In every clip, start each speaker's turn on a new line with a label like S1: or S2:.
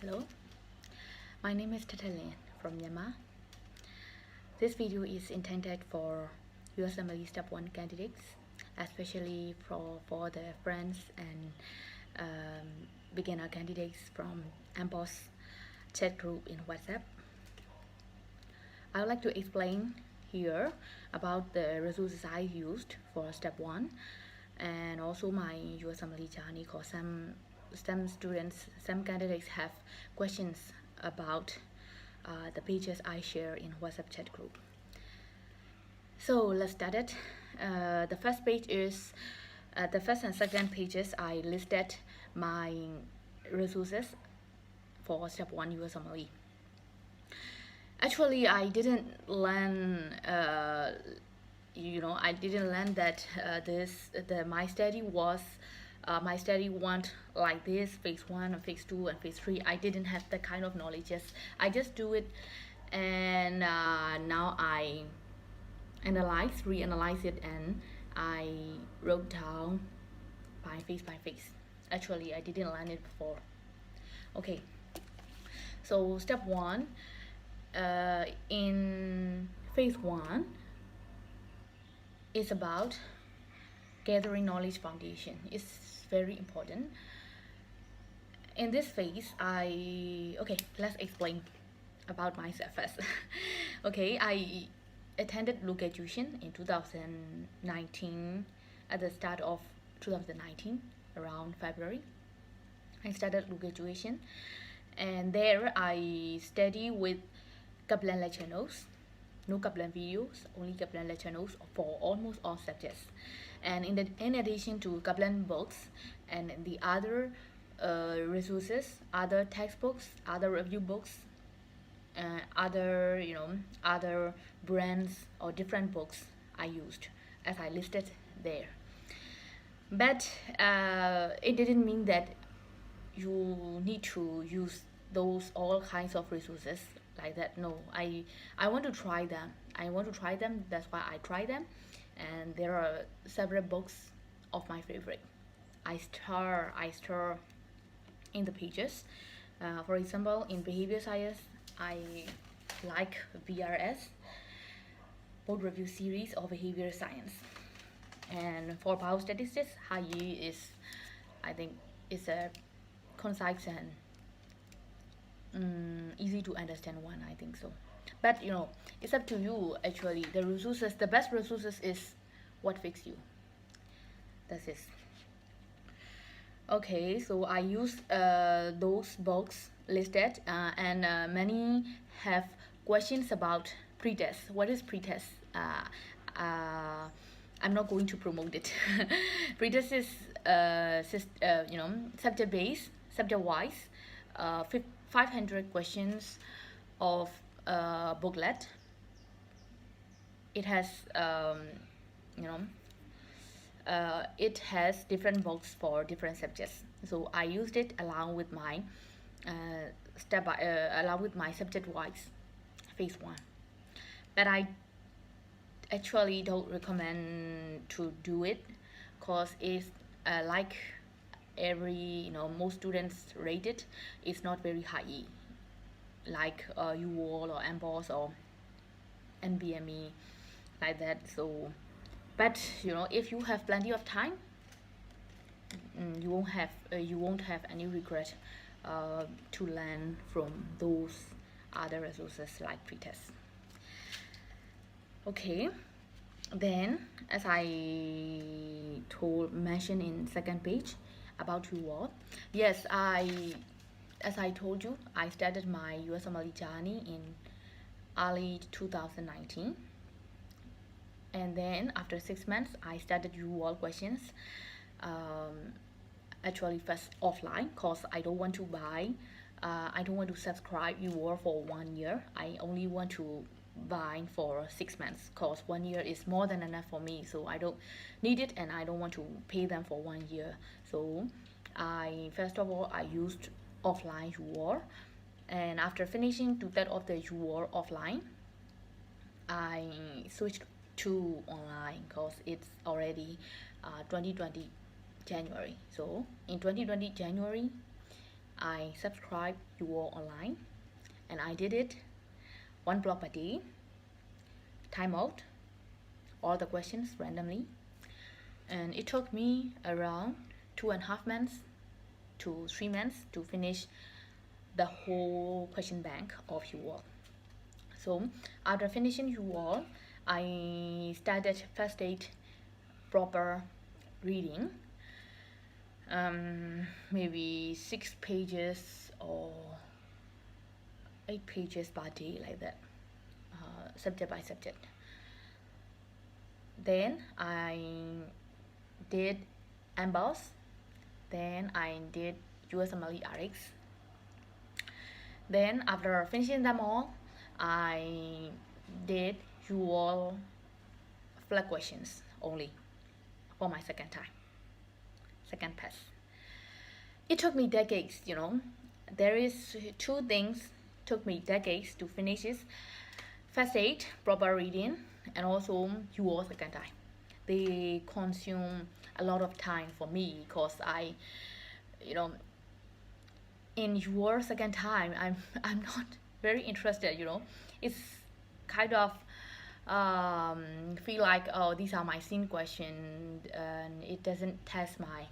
S1: Hello, my name is Htet Htet Lin from Myanmar. This video is intended for USMLE Step 1 candidates, especially for the friends and beginner candidates from Amboss chat group in WhatsApp. I would like to explain here about the resources I used for Step 1 and also my USMLE journey, because some students, some candidates have questions about the pages I share in WhatsApp chat group. So let's start it. The first page is the first and second pages. I listed my resources for Step 1 USMLE. Actually, I didn't learn. I didn't learn that my study was. My study went like this: phase 1 and phase 2 and phase 3. I didn't have that kind of knowledge. I just do it, and now I reanalyze it, and I wrote down by phase. Actually, I didn't learn it before. Okay, so step 1, in phase 1 is about gathering knowledge foundation. It's very important. In this phase, let's explain about myself first. Okay, I attended Blue Graduation in 2019, at the start of 2019, around February. I started Blue Graduation, and there I study with Kaplan lecture notes, no Kaplan videos, only Kaplan lecture notes for almost all subjects. And in addition to Kaplan books and the other resources, other textbooks, other review books, other brands or different books I used, as I listed there. But it didn't mean that you need to use those all kinds of resources like that. No, I want to try them. That's why I try them. And there are several books of my favorite. I store in the pages. For example, in behavior science, I like BRS, book review series of behavior science. And for biostatistics, Yi is, I think, is a concise and easy to understand one. I think so. But it's up to you. Actually, the best resources is what fits you. That's it. Okay, so I use those books listed, and many have questions about pretest. What is pretest? I'm not going to promote it. Pretest is subject-based, subject-wise, 500 questions of booklet. It has it has different books for different subjects. So I used it along with my subject-wise phase 1. But I actually don't recommend to do it, because it's like most students rate it. It's not very high, like UWall or Amboss or NBME, like that. So, but if you have plenty of time, you won't have any regret to learn from those other resources like pretest. Okay, then as I mentioned in second page about UWall, yes, as I told you, I started my USMLE journey in early 2019, and then after 6 months I started UWall questions. Actually first offline, because I don't want to buy, I don't want to subscribe UWall for 1 year. I only want to buy for 6 months, because 1 year is more than enough for me, so I don't need it, and I don't want to pay them for 1 year. So first of all I used offline UWall, and after finishing 2/3 of the UWall offline, I switched to online, because it's already 2020 January. So in 2020 January, I subscribed UO online, and I did it 1 block per day, time out all the questions randomly, and it took me around 2.5 months to 3 months to finish the whole question bank of UO. So after finishing UO, I started first aid proper reading, maybe 6 pages or 8 pages per day, like that, subject by subject. Then I did Amboss, then I did USMLE RX. Then after finishing them all, I did UO flag questions only for my second pass. It took me decades, you know. There is 2 things took me decades to finish this: first aid proper reading and also UO second time. They consume a lot of time for me because I, you know, in your second time, I'm not very interested, you know. It's kind of feel like, oh, these are my scene questions, and it doesn't test my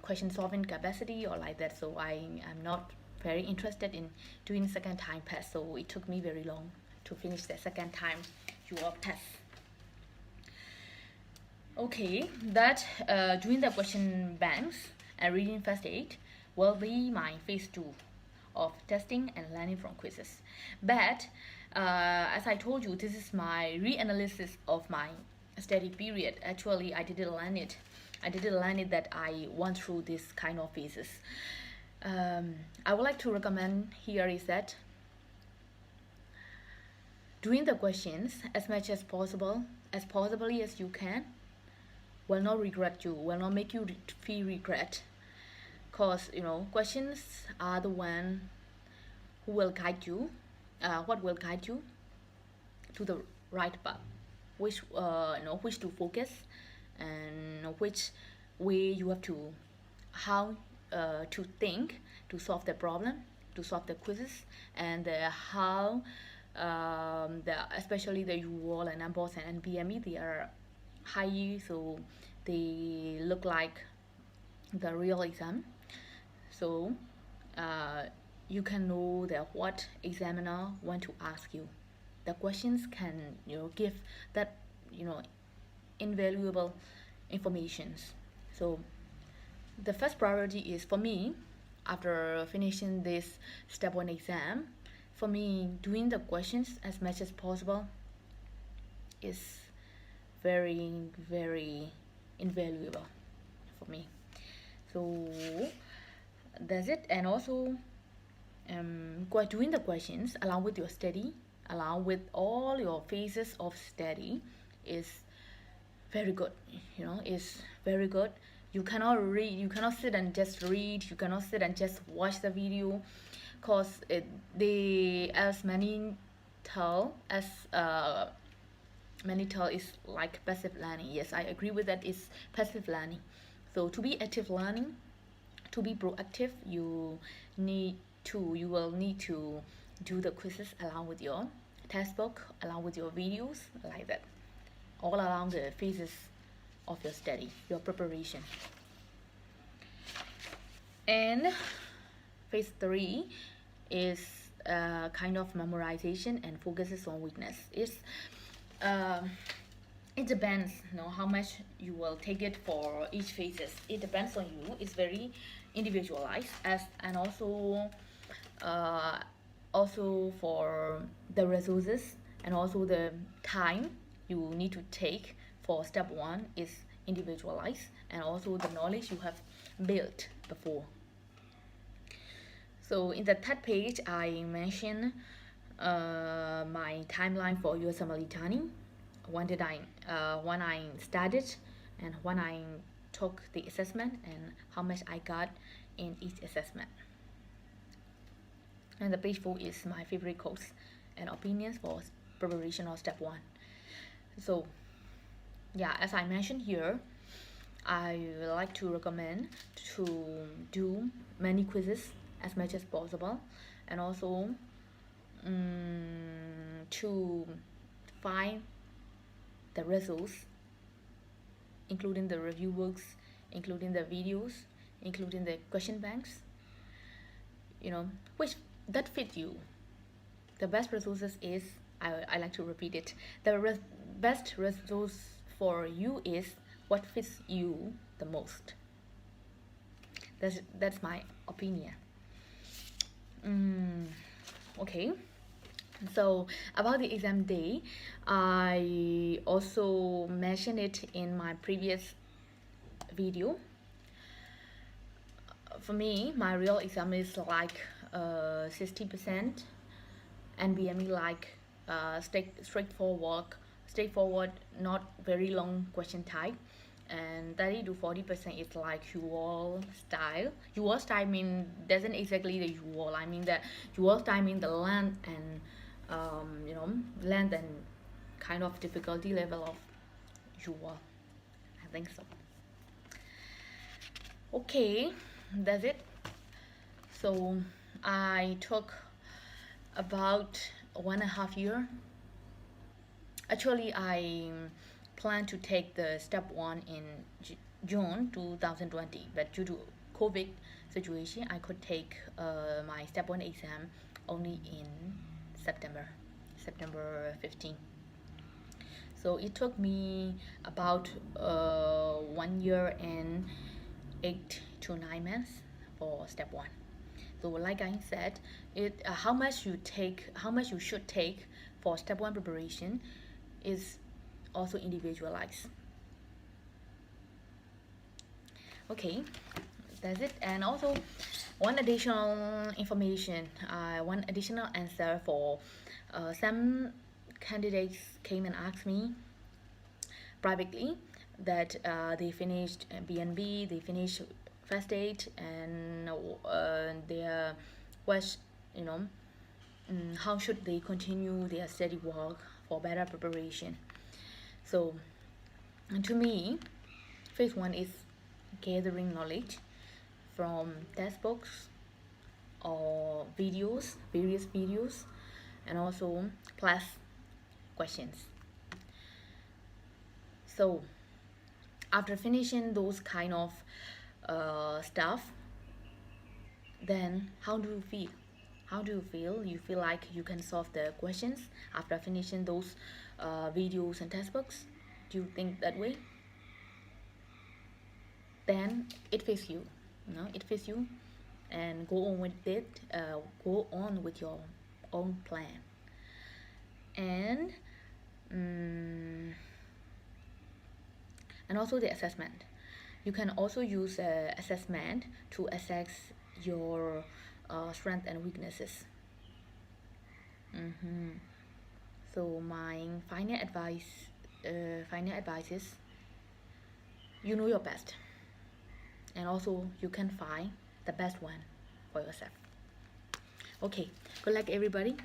S1: question solving capacity or like that. So I'm not very interested in doing second time pass. So it took me very long to finish the second time UO test. Okay, that doing the question banks and reading first aid will be my phase 2 of testing and learning from quizzes. But as I told you, this is my reanalysis of my study period. Actually, I didn't learn it that I went through this kind of phases. I would like to recommend here is that doing the questions as much as possible, as possibly as you can, will not make you feel regret, because you know, questions are the one who will guide you, what will guide you to the right path, which which to focus, and which way you have to, how to think to solve the problem, to solve the quizzes, and how especially the UO and Amboss and NBME, they are high, so they look like the real exam. So you can know that what examiner want to ask you. The questions can, you know, give that, you know, invaluable informations. So the first priority is for me, after finishing this step 1 exam, for me, doing the questions as much as possible is very, very invaluable for me. So that's it. And also doing the questions along with your study, along with all your phases of study, is very good. You know, it's very good. You cannot read, you cannot sit and just read, you cannot sit and just watch the video, because they, as many tell is like passive learning. Yes, I agree with that. It's passive learning. So to be active learning, to be proactive, you will need to do the quizzes along with your textbook, along with your videos, like that, all along the phases of your study, your preparation. And phase 3 is kind of memorization and focuses on weakness. It depends, you know, how much you will take it for each phases. It depends on you. It's very individualized, and also for the resources and also the time you need to take for step 1 is individualized, and also the knowledge you have built before. So in the third page, I mentioned my timeline for USMLE Tani, when I started and when I took the assessment and how much I got in each assessment. And the page 4 is my favorite course and opinions for preparation of step 1. So yeah, as I mentioned here, I like to recommend to do many quizzes as much as possible, and also to find the results, including the review books, including the videos, including the question banks, which that fit you. The best resources is, I like to repeat it, the best resource for you is what fits you the most. That's my opinion. Okay, so about the exam day, I also mentioned it in my previous video. For me, my real exam is like 60%, and BME like straightforward, not very long question type, and 30 to 40% is like UL style. UL style mean doesn't exactly the UL. I mean that UL style mean the length and length and kind of difficulty level of UL. I think so. Okay, that's it. So I took about 1.5 years. Actually, I plan to take the step 1 in June 2020, but due to COVID situation, I could take my step 1 exam only in September 15. So it took me about 1 year and 8 to 9 months for step 1. So like I said, how much you should take for step 1 preparation is also individualized. Okay, that's it. And also one additional information, one additional answer for some candidates came and asked me privately that they finished BNB, they finished first aid, and their question, how should they continue their study work for better preparation. So to me, phase 1 is gathering knowledge from textbooks or various videos, and also plus questions. So after finishing those kind of stuff, then how do you feel? You feel like you can solve the questions after finishing those videos and textbooks? Do you think that way? Then it fits you, it fits you, and go on with it. Go on with your own plan. And also the assessment. You can also use assessment to assess your strengths and weaknesses. So my final advice is, you know your best, and also you can find the best one for yourself. Okay, good luck everybody.